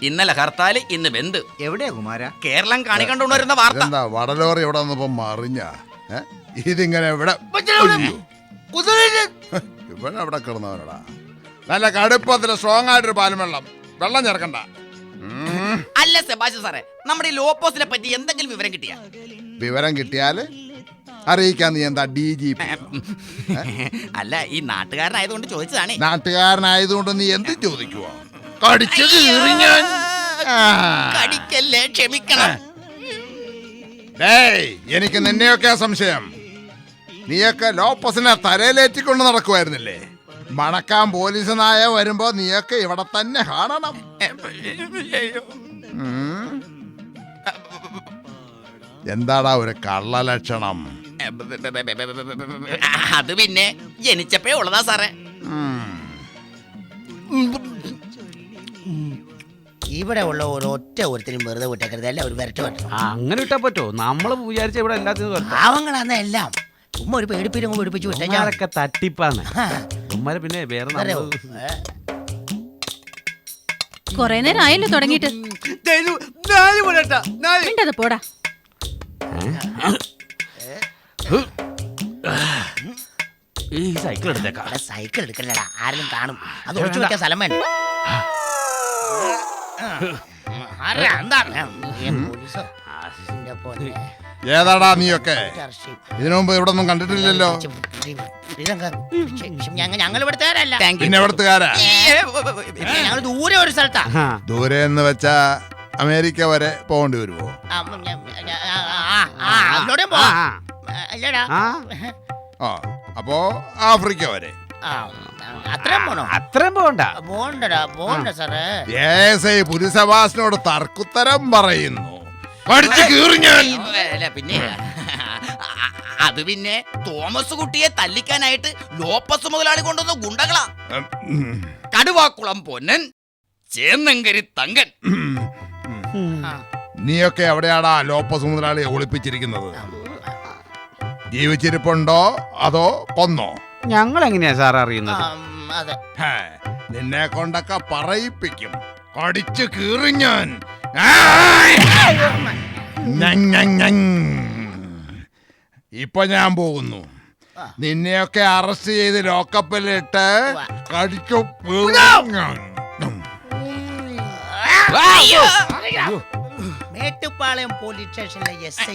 ഇന്നലെ ഹർത്താല്, ഇന്ന് ബന്ദ്. എവിടെയാ കുമാര? കേരളം കാണിക്കണ്ടുവരുന്ന വാർത്ത. എന്താ വടലോറി ഇവിടെ വന്നപ്പോ മറിഞ്ഞ ഇതിങ്ങനെ ഇവിടെ ഇവിടെ അവിടെ കിടന്നവരടാ. നല്ല കടുപ്പത്തില് സ്ട്രോങ് ആയിട്ടൊരു പാലും വെള്ളം ചേർക്കണ്ട. അല്ല സെബാസ്റ്റ്യൻ സാറേ, നമ്മുടെ ഈ ലോപ്പോസിനെ പറ്റി എന്തെങ്കിലും വിവരം കിട്ടിയാ? വിവരം കിട്ടിയാല് അറിയിക്കാൻ നീ എന്താ DGP? അല്ല, ഈ നാട്ടുകാരനായതുകൊണ്ട് ചോദിച്ചതാണ്. നാട്ടുകാരനായതുകൊണ്ട് നീ എന്ത് ചോദിക്കുവോ? കടിച്ചു കീറി ഞാൻ. കടിക്കല്ലേ, ക്ഷമിക്കണം. എനിക്ക് നിന്നെയൊക്കെ സംശയം. നീയൊക്കെ ലോപ്പസിനെ തലയിലേറ്റിക്കൊണ്ട് നടക്കുമായിരുന്നില്ലേ? മണക്കാൻ പോലീസ് നായ വരുമ്പോ നീയൊക്കെ ഇവിടെ തന്നെ കാണണം. എന്താടാ ഒരു കള്ള ലക്ഷണം? അത് പിന്നെ ജനിച്ചപ്പോ ഉള്ളതാ സാറേ. ഇവിടെ ഉള്ള ഒരൊറ്റ ഒരുത്തിനും വെറുതെ വിട്ടേക്കരുത്, എല്ലാം ഒരു വരട്ട് പറ്റും. അങ്ങനെ വിട്ടാ പറ്റോ? നമ്മള് വിചാരിച്ച ഇവിടെ എല്ലാത്തിനും പാവങ്ങളാന്ന എല്ലാം ചുമ്മാ ഒരു പേടിപ്പിരും പേടിപ്പിച്ചു വിട്ടൊക്കെ തട്ടിപ്പാണ് ഉമ്മാരെ. പിന്നെ വേറെ കൊറേ നേരം ആയല്ലോ തുടങ്ങിട്ട്. പോടാ. ഈ സൈക്കിൾ എടുത്തേക്കാം. സൈക്കിൾ എടുക്കണ്ടടാ, ആരെങ്കിലും കാണും. അത് ഒളിച്ചു വെക്കാൻ സ്ഥലം വേണ്ട. ഏതാടാ നീയൊക്കെ? ഇതിനു മുമ്പ് ഇവിടെ ഒന്നും കണ്ടിട്ടില്ലല്ലോ. ഞങ്ങൾ ഇവിടുത്തുകാരല്ല. പിന്നെ ഇവിടുത്തുകാരാ? ഞങ്ങൾ ദൂരെ ഒരു സ്ഥലത്താ. ദൂരെ എന്ന് വെച്ചാ അമേരിക്ക വരെ പോകേണ്ടി വരുമോ? അപ്പോ ആഫ്രിക്ക വരെ? അത്രയും പോണോ? അത്രയും പോണ്ട സാറേ. പുരുഷവാസിനോട് തർക്കുത്തരം പറയുന്നു. പിന്നെ അത് പിന്നെ തോമസ് കുട്ടിയെ തല്ലിക്കാനായിട്ട് ലോപ്പസ് മുതലാളി കൊണ്ടുവന്ന ഗുണ്ടകളാ. കടുവാക്കുളം പൊന്നൻ, ചേന്നങ്കരി തങ്കൻ. നീയൊക്കെ എവിടെയാടാ ലോപ്പസ് മുതലാളിയെ ഒളിപ്പിച്ചിരിക്കുന്നത്? ജീവിച്ചിരിപ്പുണ്ടോ അതോ കൊന്നോ? ഞങ്ങൾ എങ്ങനെയാ സാർ അറിയുന്നത്? നിന്നെ കൊണ്ടൊക്കെ പറയിപ്പിക്കും. കടിച്ചു കീറി ഞാൻ. ഇപ്പൊ ഞാൻ പോകുന്നു. നിന്നെയൊക്കെ അറസ്റ്റ് ചെയ്ത് ലോക്കപ്പിലിട്ട് കടിച്ചു. മേട്ടുപ്പാളയം പോലീസ് സ്റ്റേഷനിലെ SI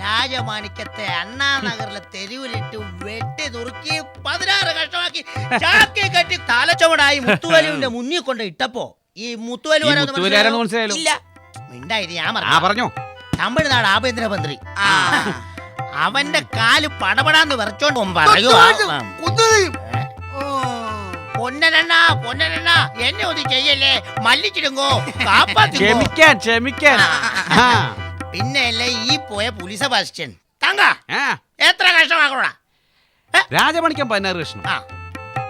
രാജമാണിക്യത്തെ അണ്ണാനഗറിലെ തെരുവിലിട്ട് വെട്ടി നുറുക്കി 16 കഷ്ടമാക്കി ചാക്കി കെട്ടി തലച്ചുമടായി മുത്തുവലുവിന്റെ മുന്നിൽ കൊണ്ട് ഇട്ടപ്പോ ഈ മുത്തുവലു ഇല്ല. മിണ്ടായി ഞാൻ പറഞ്ഞു. തമിഴ്നാട് ആഭ്യന്തരമന്ത്രി. അവന്റെ കാല് പടപടാന്ന് വിറച്ചോണ്ട് പറയുവാ, പൊന്നനെണ്ണ എന്നെ ഒന്നും ചെയ്യല്ലേ, മല്ലിച്ചിടുങ്ങോ, ക്ഷമിക്കാൻ. പിന്നെ അല്ലേ ഈ പോയ പുലിസ ബാസ്റ്റ്യൻ തങ്ക എത്ര കഷ്ടമാക്കണോടാ? രാജമണിക്കം 16 കഷ്ണം.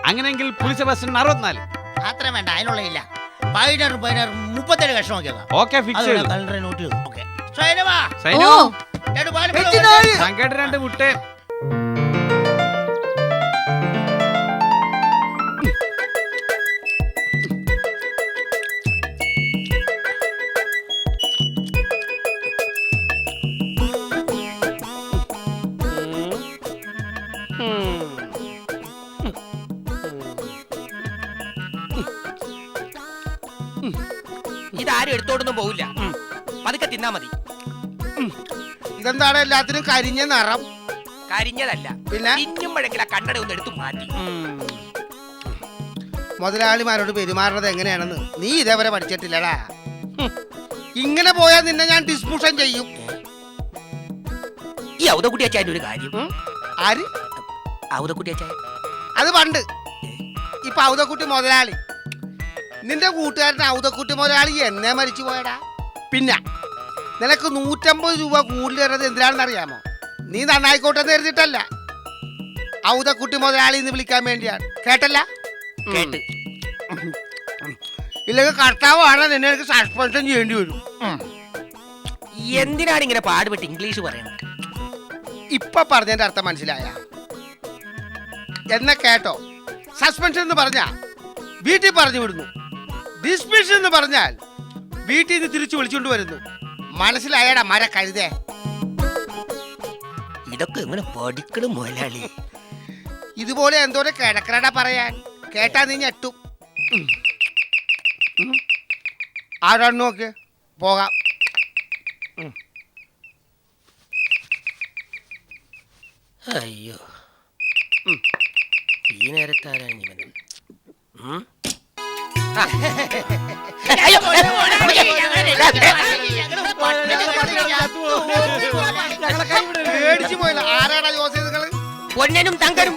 അങ്ങനെയെങ്കിൽ പുലിസ് ബസ്സിന് 64. അത്ര വേണ്ട, അതിനുള്ള ഇല്ല. 37 കഷ്ടമാക്കിയേക്കാം. ഓക്കെ, ഫിക്സ് ചെയ്തു. കലണ്ടറിൽ നോട്ട് ചെയ്തു. ഓക്കെ. സംഘയുടെ 2 മുട്ടേ. ഇതാരും എടുത്തോടൊന്നും പോവില്ല, പതുക്കെ തിന്നാ മതി. ഇതെന്താണ് എല്ലാത്തിനും കരിഞ്ഞ നിറം? കരിഞ്ഞതല്ല, പിന്നെ തിന്നുമ്പോഴെങ്കിലും ആ കണ്ണട ഒന്ന് എടുത്തു മാറ്റി. മുതലാളിമാരോട് പെരുമാറുന്നത് എങ്ങനെയാണെന്ന് നീ ഇതേവരെ പഠിച്ചിട്ടില്ലടാ. ഇങ്ങനെ പോയാൽ നിന്നെ ഞാൻ ഡിസ്മിഷൻ ചെയ്യും. ഈ ഔതക്കുട്ടി അച്ചായന്റെ ഒരു കാര്യം. ആര്? ഔതക്കുട്ടി അച്ചായ. അത് പണ്ട്. ഇപ്പൊ ഔതക്കുട്ടി മുതലാളി. നിന്റെ കൂട്ടുകാരൻ ഔതക്കുട്ടി മുതലാളി എന്നെ മരിച്ചു പോയടാ. പിന്നെ നിനക്ക് 150 രൂപ കൂടുതൽ തരുന്നത് എന്തിനാണെന്ന് അറിയാമോ? നീ നന്നായിക്കോട്ടെ എന്ന് കരുതിട്ടല്ല, ഔതക്കുട്ടി മുതലാളി എന്ന് വിളിക്കാൻ വേണ്ടിയാണ്. കേട്ടല്ല? കേട്ട്. ഇല്ലെങ്കിൽ കർത്താവാണ് നിന്നെ എനിക്ക് സസ്പെൻഷൻ ചെയ്യേണ്ടി വരും. എന്തിനാണ് ഇങ്ങനെ പാടുപെട്ട് ഇംഗ്ലീഷ് പറയണത്? ഇപ്പൊ പറഞ്ഞതിന്റെ അർത്ഥം മനസ്സിലായ? എന്നെ കേട്ടോ, സസ്പെൻഷൻ എന്ന് പറഞ്ഞ വീട്ടിൽ പറഞ്ഞു വിടുന്നു, ഡിസ്മിഷൻ എന്ന് പറഞ്ഞാൽ വീട്ടിൽ നിന്ന് തിരിച്ചു വിളിച്ചുകൊണ്ട് വരുന്നു. മനസ്സിലായടാ മര കഴുതേ. ഇതൊക്കെ എങ്ങനെ പഠിക്കണം മുതലാളി? ഇതുപോലെ എന്തോരം കിടക്കറടാ പറയാൻ. കേട്ടാ നീ ഞെട്ടും. ആരാണ് നോക്ക് പോകാം. അയ്യോ ഈ നേരത്താരാണ് ഇവൻ? പേടിച്ചു പോയില്ല. ആരാടാ ജോസ് നിങ്ങള്? പൊന്നനും തങ്കനും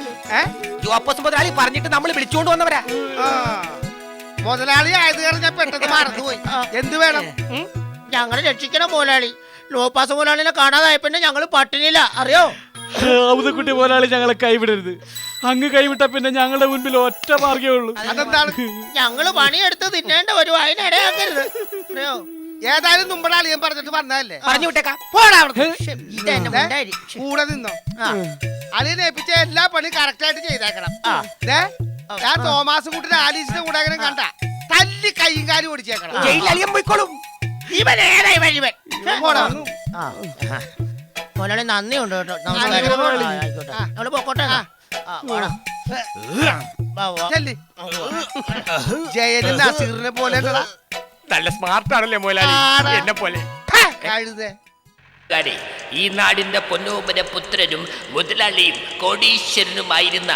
ജോപ്പസ് മുതലാളി പറഞ്ഞിട്ട് നമ്മൾ വിളിച്ചുകൊണ്ട് വന്നവരാ. ആ, മുതലാളി ആയത് കാരണം ഞാൻ പെട്ടെന്ന് മറന്നുപോയി. എന്ത് വേണം? ഞങ്ങളെ രക്ഷിക്കണം മുതലാളി. ലോപ്പാസ് മുതലാളിനെ കാണാതായപ്പോ ഞങ്ങള് പട്ടിണിയില്ല, അറിയോ? ഔതക്കുട്ടി മുതലാളി ഞങ്ങളെ കൈവിടരുത്. അങ്ങ് കൈവിട്ട പിന്നെ ഞങ്ങളുടെ മുൻപിൽ ഒറ്റ മാർഗേ ഉള്ളൂ. അതെന്താണ്? ഞങ്ങള് പണിയെടുത്ത് തിന്നേണ്ട വരും, അതിനിടയാക്കരുത്, അറിയോ? ഏതായാലും നമ്മുടെ അളിയൻ പറഞ്ഞിട്ട് വന്നതല്ലേ, പറഞ്ഞു വിട്ടേക്കാം. പോടാ അവിടുന്ന്. ഇതെന്നെ ദേ, മുണ്ടായി. കൂടെ നിന്നോ. ആ. അളിയനെ ഏൽപ്പിച്ച എല്ലാ പണിയും കറക്റ്റ് ആയിട്ട് ചെയ്തേക്കണം. ദേ, ഞാൻ തോമാസ് കുട്ടിയുടെ ആലീസിന്റെ കൂടെ അങ്ങനെ കണ്ട തല്ലി കൈയും കാലും ഓടിച്ചേക്കണം. ജയിലിൽ അളിയൻ പോയിക്കോളും. ഇവൻ ഏതായി വഴിവൻ? പോടാ. മുതലാളി നന്ദിയുണ്ട് കേട്ടോ. നമസ്കാരം. ആയിക്കോട്ടെ. ഞങ്ങള് പൊക്കോട്ടെ. ചെല്ല്. ജയനും നസീറിനെ പോലെ ഉണ്ടടാ. നല്ല സ്മാർട്ട് ആണല്ലേ മുതലാളി, ആടാ. എന്നെ പോലെ. കഴുതേ. ഈ നാടിന്റെ പൊന്നോമന പുത്രനും മുതലാളിയും കോടീശ്വരനുമായിരുന്ന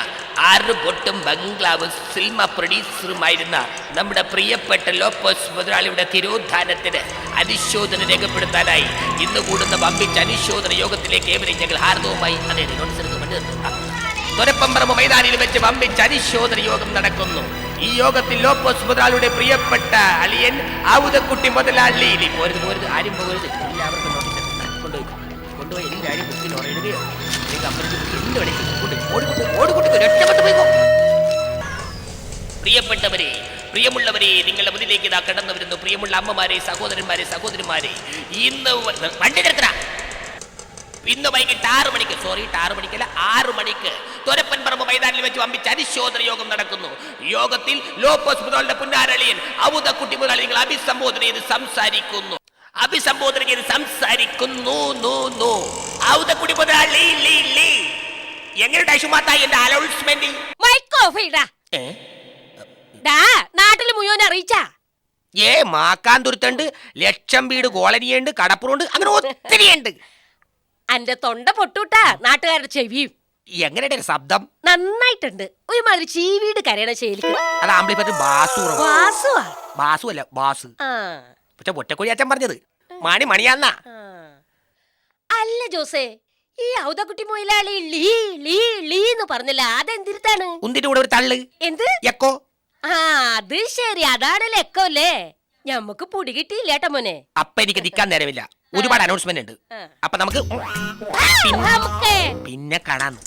6 ബൊട്ടും ബംഗ്ലാവ് സിനിമ പ്രൊഡ്യൂസറുമായിരുന്ന നമ്മുടെ പ്രിയപ്പെട്ട ലോപ്പോസ് മുതലാളിയുടെ തിരോധാനത്തിന് അനുശോചന രേഖപ്പെടുത്താനായി ഇന്ന് കൂടുന്ന വമ്പിച്ച അനുശോചന യോഗത്തിലേക്ക് ഏവരെയും ഞങ്ങൾ ഹാർദവുമായി തൊരപ്പമ്പറമ്പ് മൈതാനിയിൽ വെച്ച് വമ്പിച്ച അനുശോചന യോഗം നടക്കുന്നു. ഈ യോഗത്തിൽ ലോപ്പോസ് മുതലാളിയുടെ പ്രിയപ്പെട്ട അളിയൻ ഔതക്കുട്ടി മുതലാളി പോരുത് ആരും പോകരുത്, എല്ലാവർക്കും കൊണ്ടുപോയി എല്ലാവരും ബുക്കിൽ ഉറയിടുകയോ എന്ത് വേണമെങ്കിലും രക്ഷപ്പെട്ടു പോയിക്കോ. പ്രിയപ്പെട്ടവരെ, പ്രിയമുള്ളവരെ, നിങ്ങളുടെ മുന്നിലേക്ക് ഇതാ കടന്നു വരുന്നു. പ്രിയമുള്ള അമ്മമാരെ, സഹോദരന്മാരെ, സഹോദരിമാരെ, ഇന്ന് വണ്ടി നിർത്തണ. ഇന്ന് വൈകിട്ട് 6 മണിക്ക് 6 മണിക്കല്ല 6 മണിക്ക് തൊരപ്പൻപറമ്പ് മൈതാനിൽ വെച്ച് വമ്പിച്ച അനുശോചന യോഗം നടക്കുന്നു. യോഗത്തിൽ ലോപ്പോസ് മുതലാളിയുടെ പുന്നാരളിയൻ ഔതക്കുട്ടി മുതലാളി നിങ്ങൾ അഭിസംബോധന ചെയ്ത് സംസാരിക്കുന്നു. ഔതക്കുട്ടി മുതലാളി എങ്ങനെയുണ്ട് അശുമാത്തായി എന്റെ അനൗൺസ്മെന്റ്? നാട്ടില് മുഴുവൻ അറിയിച്ചാ മാക്കാൻ തുരുത്തുണ്ട്, ലക്ഷം വീട് കോളനിയുണ്ട്, കടപ്പുറമുണ്ട്, അങ്ങനെ ഒത്തിരിയുണ്ട്. അന്റെ തൊണ്ട പൊട്ടൂട്ടാ നാട്ടുകാരുടെ ചെവിയും. എങ്ങനെയുടെ ഒരു ശബ്ദം? നന്നായിട്ടുണ്ട്. ഒരുമാതിരി ചീവീട് കരയണ ശൈലി. അത് ആംബ്ലിഫയർ ബാസു അല്ല ബാസ്. പക്ഷെ ഒറ്റക്കൊഴി അച്ഛൻ പറഞ്ഞത് മണിയാന്നാ. അല്ല ജോസേ, ഈ ഔതക്കുട്ടി മൊയിലാളി ലീ ലീ ലീ എന്ന് പറഞ്ഞില്ല, അതെന്തിരുത്താണ്? ഉന്തിന്റെ കൂടെ ഒരു തള്ളു. എന്ത് എക്കോ? ആ അത് ശരി, അതാണല്ലോ എക്കോ അല്ലേ? ഞമ്മക്ക് പൊടി കിട്ടിയില്ലേട്ടാ മോനെ. അപ്പൊ എനിക്ക് നിക്കാൻ നേരമില്ല, ഒരുപാട് അനൗൺസ്മെന്റ് ഉണ്ട്. അപ്പൊ നമുക്ക് പിന്നെ കാണാന്ന്.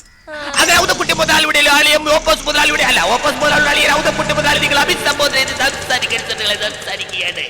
അങ്ങനെ ഔതക്കുട്ടി മുതലാളിയുടെ ലാളിയം ഓപ്പോസ് മുതലാളിയുടെ അല്ല ഓപ്പോസ് മുതലാളിയുടെ ഔതക്കുട്ടി മുതലാളി നിങ്ങൾ അഭിസംബോധന ചെയ്ത് സംസാരിക്കുകയാണ്.